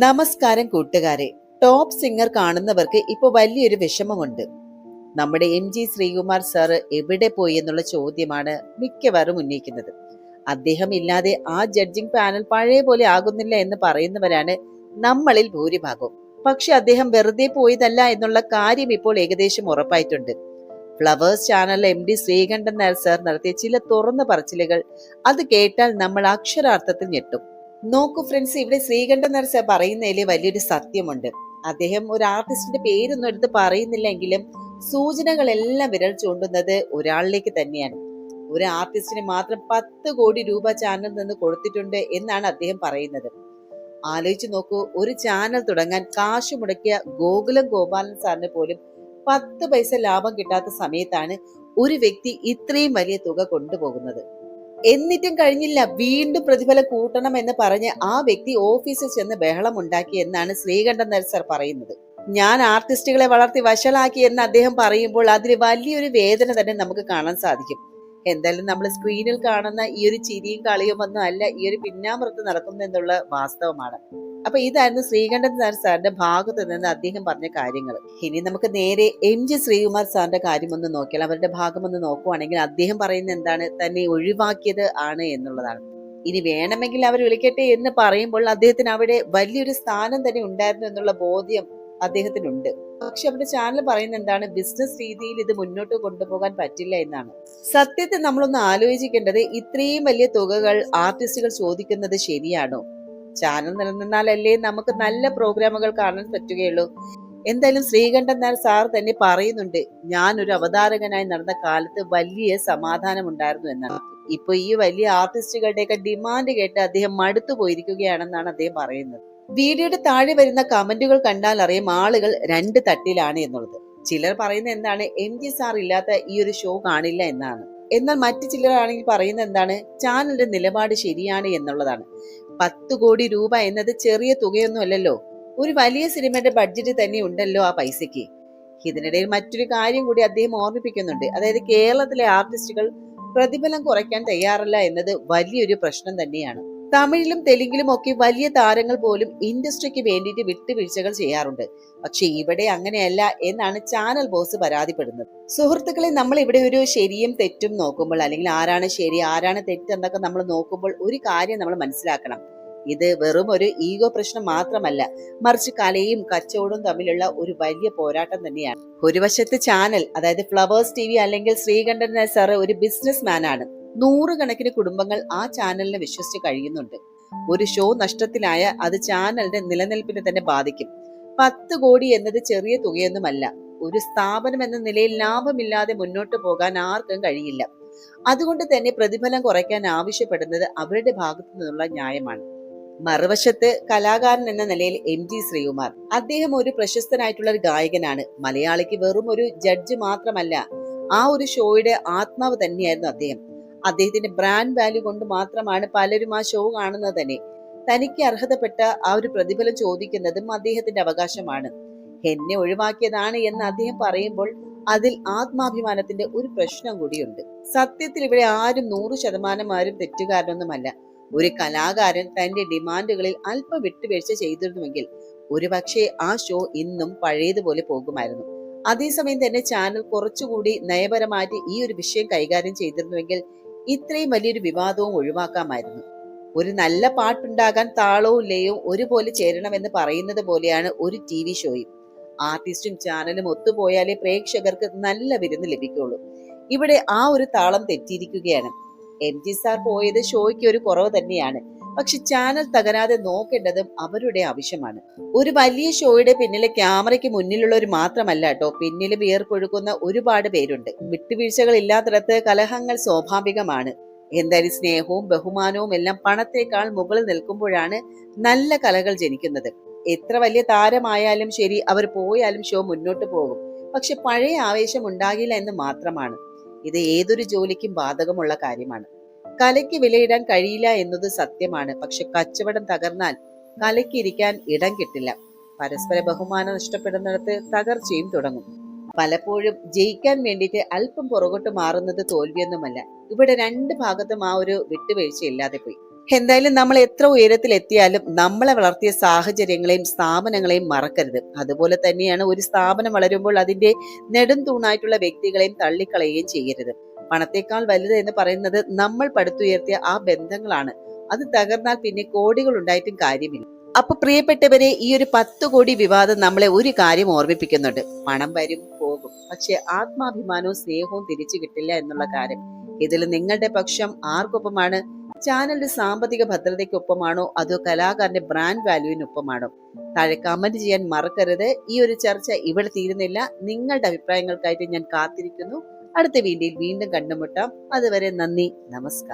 നമസ്കാരം കൂട്ടുകാരെ. Top singer കാണുന്നവർക്ക് ഇപ്പോൾ വലിയൊരു വിഷമമുണ്ട്. നമ്മുടെ MG ശ്രീകുമാർ സാറ് എവിടെ പോയി എന്നുള്ള ചോദ്യമാണ് മിക്കവാറും ഉന്നയിക്കുന്നത്. അദ്ദേഹം ഇല്ലാതെ ആ ജഡ്ജിംഗ് പാനൽ പഴയ പോലെ ആകുന്നില്ല എന്ന് പറയുന്നവരാണ് നമ്മളിൽ ഭൂരിഭാഗവും. പക്ഷെ അദ്ദേഹം വെറുതെ പോയതല്ല എന്നുള്ള കാര്യം ഇപ്പോൾ ഏകദേശം ഉറപ്പായിട്ടുണ്ട്. ഫ്ലവേഴ്സ് ചാനലിലെ MD ശ്രീകണ്ഠൻ നായർ സാർ നടത്തിയ ചില തുറന്ന പറച്ചിലുകൾ അത് കേട്ടാൽ നമ്മൾ അക്ഷരാർത്ഥത്തിൽ ഞെട്ടും. നോക്കൂ ഫ്രണ്ട്സ്, ഇവിടെ ശ്രീകണ്ഠൻ നായർ സാർ പറയുന്നതിൽ വലിയൊരു സത്യമുണ്ട്. അദ്ദേഹം ഒരു ആർട്ടിസ്റ്റിന്റെ പേരൊന്നും എടുത്ത് പറയുന്നില്ലെങ്കിലും സൂചനകളെല്ലാം വിരൽ ചൂണ്ടുന്നത് ഒരാളിലേക്ക് തന്നെയാണ്. ഒരു ആർട്ടിസ്റ്റിന് മാത്രം 10 കോടി രൂപ ചാനൽ നിന്ന് കൊടുത്തിട്ടുണ്ട് എന്നാണ് അദ്ദേഹം പറയുന്നത്. ആലോചിച്ച് നോക്കൂ, ഒരു ചാനൽ തുടങ്ങാൻ കാശ് മുടക്കിയ ഗോകുലം ഗോപാലൻ സാറിന് പോലും 10 പൈസ ലാഭം കിട്ടാത്ത സമയത്താണ് ഒരു വ്യക്തി ഇത്രയും വലിയ തുക കൊണ്ടുപോകുന്നത്. എന്നിട്ടും കഴിഞ്ഞില്ല, വീണ്ടും പ്രതിഫലം കൂട്ടണം എന്ന് പറഞ്ഞ് ആ വ്യക്തി ഓഫീസിൽ ചെന്ന് ബഹളം ഉണ്ടാക്കി എന്നാണ് ശ്രീകണ്ഠൻ നായർ സാർ പറയുന്നത്. ഞാൻ ആർട്ടിസ്റ്റുകളെ വളർത്തി വഷളാക്കി എന്ന് അദ്ദേഹം പറയുമ്പോൾ അതിൽ വലിയൊരു വേദന തന്നെ നമുക്ക് കാണാൻ സാധിക്കും. എന്തായാലും നമ്മൾ സ്ക്രീനിൽ കാണുന്ന ഈ ഒരു ചിരിയും കളിയും ഒന്നും അല്ല ഈ ഒരു പിന്നാമ്പുറത്ത് നടക്കുന്നതെന്നുള്ള വാസ്തവമാണ്. അപ്പൊ ഇതായിരുന്നു ശ്രീകണ്ഠൻ നായർ സാറിന്റെ ഭാഗത്ത് നിന്ന് അദ്ദേഹം പറഞ്ഞ കാര്യങ്ങൾ. ഇനി നമുക്ക് നേരെ MG ശ്രീകുമാർ സാറിന്റെ കാര്യം ഒന്ന് നോക്കിയാൽ, അവരുടെ ഭാഗം ഒന്ന് നോക്കുവാണെങ്കിൽ അദ്ദേഹം പറയുന്നത് എന്താണ്, തന്നെ ഒഴിവാക്കിയത് ആണ് എന്നുള്ളതാണ്. ഇനി വേണമെങ്കിൽ അവർ വിളിക്കട്ടെ എന്ന് പറയുമ്പോൾ അദ്ദേഹത്തിന് അവിടെ വലിയൊരു സ്ഥാനം തന്നെ ഉണ്ടായിരുന്നു എന്നുള്ള ബോധ്യം അദ്ദേഹത്തിനുണ്ട്. പക്ഷെ അവരുടെ ചാനൽ പറയുന്നത് എന്താണ്, ബിസിനസ് രീതിയിൽ ഇത് മുന്നോട്ട് കൊണ്ടുപോകാൻ പറ്റില്ല എന്നാണ്. സത്യത്തിൽ നമ്മളൊന്ന് ആലോചിക്കേണ്ടത്, ഇത്രയും വലിയ തുകകൾ ആർട്ടിസ്റ്റുകൾ ചോദിക്കുന്നത് ശരിയാണോ? ചാനൽ നിലനിന്നാലല്ലേ നമുക്ക് നല്ല പ്രോഗ്രാമുകൾ കാണാൻ പറ്റുകയുള്ളൂ. എന്തായാലും ശ്രീകണ്ഠൻ നായർ സാർ തന്നെ പറയുന്നുണ്ട്, ഞാൻ ഒരു അവതാരകനായി നടന്ന കാലത്ത് വലിയ സമാധാനം ഉണ്ടായിരുന്നു എന്നാണ്. ഇപ്പൊ ഈ വലിയ ആർട്ടിസ്റ്റുകളുടെയൊക്കെ ഡിമാൻഡ് കേട്ട് അദ്ദേഹം മടുത്തു പോയിരിക്കുകയാണെന്നാണ് അദ്ദേഹം പറയുന്നത്. വീഡിയോയുടെ താഴെ വരുന്ന കമന്റുകൾ കണ്ടാൽ അറിയാം ആളുകൾ 2 തട്ടിലാണ് എന്നുള്ളത്. ചിലർ പറയുന്നത് എന്താണ്, MG സാർ ഇല്ലാത്ത ഈ ഒരു ഷോ കാണില്ല എന്നാണ്. എന്നാൽ മറ്റു ചിലരാണെങ്കിൽ പറയുന്നത് എന്താണ്, ചാനലിന്റെ നിലപാട് ശരിയാണ് എന്നുള്ളതാണ്. 10 കോടി രൂപ എന്നത് ചെറിയ തുകയൊന്നും അല്ലല്ലോ. ഒരു വലിയ സിനിമയുടെ ബഡ്ജറ്റ് തന്നെ ഉണ്ടല്ലോ ആ പൈസക്ക്. ഇതിനിടയിൽ മറ്റൊരു കാര്യം കൂടി അദ്ദേഹം ഓർമ്മിപ്പിക്കുന്നുണ്ട്. അതായത് കേരളത്തിലെ ആർട്ടിസ്റ്റുകൾ പ്രതിഫലം കുറയ്ക്കാൻ തയ്യാറല്ല എന്നത് വലിയൊരു പ്രശ്നം തന്നെയാണ്. തമിഴിലും തെലുങ്കിലും ഒക്കെ വലിയ താരങ്ങൾ പോലും ഇൻഡസ്ട്രിക്ക് വേണ്ടിയിട്ട് വിട്ടുവീഴ്ചകൾ ചെയ്യാറുണ്ട്. പക്ഷെ ഇവിടെ അങ്ങനെയല്ല എന്നാണ് ചാനൽ ബോസ് പരാതിപ്പെടുന്നത്. സുഹൃത്തുക്കളെ, നമ്മൾ ഇവിടെ ഒരു ശരിയും തെറ്റും നോക്കുമ്പോൾ, അല്ലെങ്കിൽ ആരാണ് ശരി ആരാണ് തെറ്റ് എന്നൊക്കെ നമ്മൾ നോക്കുമ്പോൾ ഒരു കാര്യം നമ്മൾ മനസ്സിലാക്കണം. ഇത് വെറും ഒരു ഈഗോ പ്രശ്നം മാത്രമല്ല, മറിച്ച് കലയും കച്ചവടവും തമ്മിലുള്ള ഒരു വലിയ പോരാട്ടം തന്നെയാണ്. ഒരു വശത്ത് ചാനൽ, അതായത് ഫ്ലവേഴ്സ് TV അല്ലെങ്കിൽ ശ്രീകണ്ഠൻ നായർ സാർ ഒരു ബിസിനസ് മാൻ ആണ്. 100 കണക്കിന് കുടുംബങ്ങൾ ആ ചാനലിനെ വിശ്വസിച്ച് കഴിയുന്നുണ്ട്. ഒരു ഷോ നഷ്ടത്തിലായ അത് ചാനലിന്റെ നിലനിൽപ്പിനെ തന്നെ ബാധിക്കും. 10 കോടി എന്നത് ചെറിയ തുകയൊന്നുമല്ല. ഒരു സ്ഥാപനം എന്ന നിലയിൽ ലാഭമില്ലാതെ മുന്നോട്ട് പോകാൻ ആർക്കും കഴിയില്ല. അതുകൊണ്ട് തന്നെ പ്രതിഫലം കുറയ്ക്കാൻ ആവശ്യപ്പെടുന്നത് അവരുടെ ഭാഗത്തു നിന്നുള്ള ന്യായമാണ്. മറുവശത്ത് കലാകാരൻ എന്ന നിലയിൽ MG ശ്രീകുമാർ, അദ്ദേഹം ഒരു പ്രശസ്തനായിട്ടുള്ള ഒരു ഗായകനാണ്. മലയാളിക്ക് വെറും ഒരു ജഡ്ജ് മാത്രമല്ല, ആ ഒരു ഷോയുടെ ആത്മാവ് തന്നെയായിരുന്നു അദ്ദേഹം. അദ്ദേഹത്തിന്റെ ബ്രാൻഡ് വാല്യൂ കൊണ്ട് മാത്രമാണ് പലരും ആ ഷോ കാണുന്നത് തന്നെ. തനിക്ക് അർഹതപ്പെട്ട ആ ഒരു പ്രതിഫലം ചോദിക്കുന്നതും അദ്ദേഹത്തിന്റെ അവകാശമാണ്. എന്നെ ഒഴിവാക്കിയതാണ് എന്ന് അദ്ദേഹം പറയുമ്പോൾ അതിൽ ആത്മാഭിമാനത്തിന്റെ ഒരു പ്രശ്നം കൂടിയുണ്ട്. സത്യത്തിൽ ഇവിടെ ആരും 100% ആരും തെറ്റുകാരനൊന്നുമല്ല. ഒരു കലാകാരൻ തന്റെ ഡിമാൻഡുകളിൽ അല്പം വിട്ടുവീഴ്ച ചെയ്തിരുന്നുവെങ്കിൽ ഒരുപക്ഷെ ആ ഷോ ഇന്നും പഴയതുപോലെ പോകുമായിരുന്നു. അതേസമയം തന്നെ ചാനൽ കുറച്ചുകൂടി നയപരമായിട്ട് ഈ ഒരു വിഷയം കൈകാര്യം ചെയ്തിരുന്നുവെങ്കിൽ ഇത്രയും വലിയൊരു വിവാദവും ഒഴിവാക്കാമായിരുന്നു. ഒരു നല്ല പാട്ടുണ്ടാകാൻ താളവും ലയവും ഒരുപോലെ ചേരണമെന്ന് പറയുന്നത് പോലെയാണ് ഒരു TV ഷോയും. ആർട്ടിസ്റ്റും ചാനലും ഒത്തുപോയാലേ പ്രേക്ഷകർക്ക് നല്ല വിരുന്ന് ലഭിക്കുള്ളൂ. ഇവിടെ ആ ഒരു താളം തെറ്റിയിരിക്കുകയാണ്. MG സാർ പോയത് ഷോയ്ക്ക് ഒരു കുറവ് തന്നെയാണ്. പക്ഷെ ചാനൽ തകരാതെ നോക്കേണ്ടതും അവരുടെ ആവശ്യമാണ്. ഒരു വലിയ ഷോയുടെ പിന്നിലെ ക്യാമറയ്ക്ക് മുന്നിലുള്ളവർ മാത്രമല്ല കേട്ടോ, പിന്നിലും വിയർപ്പൊഴുക്കുന്ന ഒരുപാട് പേരുണ്ട്. വിട്ടുവീഴ്ചകൾ ഇല്ലാത്തിടത്ത് കലഹങ്ങൾ സ്വാഭാവികമാണ്. എന്തായാലും സ്നേഹവും ബഹുമാനവും എല്ലാം പണത്തേക്കാൾ മുകളിൽ നിൽക്കുമ്പോഴാണ് നല്ല കലകൾ ജനിക്കുന്നത്. എത്ര വലിയ താരമായാലും ശരി, അവർ പോയാലും ഷോ മുന്നോട്ട് പോകും. പക്ഷെ പഴയ ആവേശം ഉണ്ടാകില്ല എന്ന് മാത്രമാണ്. ഇത് ഏതൊരു ജോലിക്കും ബാധകമുള്ള കാര്യമാണ്. കലയ്ക്ക് വിലയിടാൻ കഴിയില്ല എന്നത് സത്യമാണ്. പക്ഷെ കച്ചവടം തകർന്നാൽ കലയ്ക്ക് ഇരിക്കാൻ ഇടം കിട്ടില്ല. പരസ്പര ബഹുമാനം നഷ്ടപ്പെടുന്നിടത്ത് തകർച്ചയും തുടങ്ങും. പലപ്പോഴും ജയിക്കാൻ വേണ്ടിയിട്ട് അല്പം പുറകോട്ട് മാറുന്നത് തോൽവിയൊന്നുമല്ല. ഇവിടെ 2 ഭാഗത്തും ആ ഒരു വിട്ടുവീഴ്ച ഇല്ലാതെ പോയി. എന്തായാലും നമ്മൾ എത്ര ഉയരത്തിൽ എത്തിയാലും നമ്മളെ വളർത്തിയ സാഹചര്യങ്ങളെയും സ്ഥാപനങ്ങളെയും മറക്കരുത്. അതുപോലെ തന്നെയാണ് ഒരു സ്ഥാപനം വളരുമ്പോൾ അതിന്റെ നെടും തൂണായിട്ടുള്ള വ്യക്തികളെയും തള്ളിക്കളയുകയും ചെയ്യരുത്. പണത്തേക്കാൾ വലുത് എന്ന് പറയുന്നത് നമ്മൾ പടുത്തുയർത്തിയ ആ ബന്ധങ്ങളാണ്. അത് തകർന്നാൽ പിന്നെ കോടികൾ ഉണ്ടായിട്ടും കാര്യമില്ല. അപ്പൊ പ്രിയപ്പെട്ടവരെ, ഈ ഒരു 10 കോടി വിവാദം നമ്മളെ ഒരു കാര്യം ഓർമ്മിപ്പിക്കുന്നുണ്ട്. പണം വരും പോകും, പക്ഷെ ആത്മാഭിമാനവും സ്നേഹവും തിരിച്ചു കിട്ടില്ല എന്നുള്ള കാര്യം. ഇതിൽ നിങ്ങളുടെ പക്ഷം ആർക്കൊപ്പമാണ്? ചാനലിന്റെ സാമ്പത്തിക ഭദ്രതയ്ക്കൊപ്പമാണോ അതോ കലാകാരന്റെ ബ്രാൻഡ് വാല്യൂവിനൊപ്പമാണോ? താഴെ കമന്റ് ചെയ്യാൻ മറക്കരുത്. ഈ ഒരു ചർച്ച ഇവിടെ തീരുന്നില്ല. നിങ്ങളുടെ അഭിപ്രായങ്ങൾക്കായിട്ട് ഞാൻ കാത്തിരിക്കുന്നു. അടുത്ത വീഡിയോയിൽ വീണ്ടും കണ്ടുമുട്ടാം. അതുവരെ നന്ദി, നമസ്കാരം.